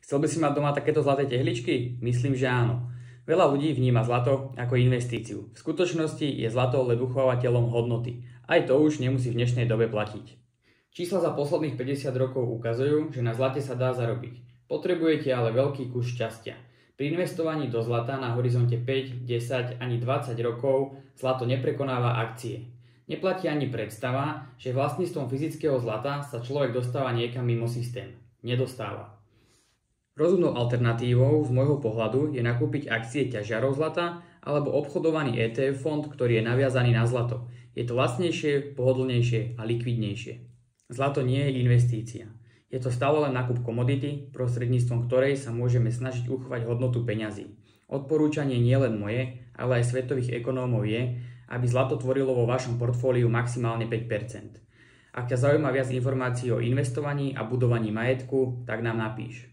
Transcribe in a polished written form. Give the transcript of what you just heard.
Chcel by si mať doma takéto zlaté tehličky? Myslím, že áno. Veľa ľudí vníma zlato ako investíciu. V skutočnosti je zlato len uchovateľom hodnoty. Aj to už nemusí v dnešnej dobe platiť. Čísla za posledných 50 rokov ukazujú, že na zlate sa dá zarobiť. Potrebujete ale veľký kus šťastia. Pri investovaní do zlata na horizonte 5, 10 ani 20 rokov zlato neprekonáva akcie. Neplatí ani predstava, že vlastníctvom fyzického zlata sa človek dostáva niekam mimo systém. Nedostáva. Rozumnou alternatívou z môjho pohľadu je nakúpiť akcie ťažiarov zlata alebo obchodovaný ETF fond, ktorý je naviazaný na zlato. Je to lacnejšie, pohodlnejšie a likvidnejšie. Zlato nie je investícia. Je to stále len nákup komodity, prostredníctvom ktorej sa môžeme snažiť uchovať hodnotu peňazí. Odporúčanie nie len moje, ale aj svetových ekonómov je, aby zlato tvorilo vo vašom portfóliu maximálne 5%. Ak ťa zaujíma viac informácií o investovaní a budovaní majetku, tak nám napíš.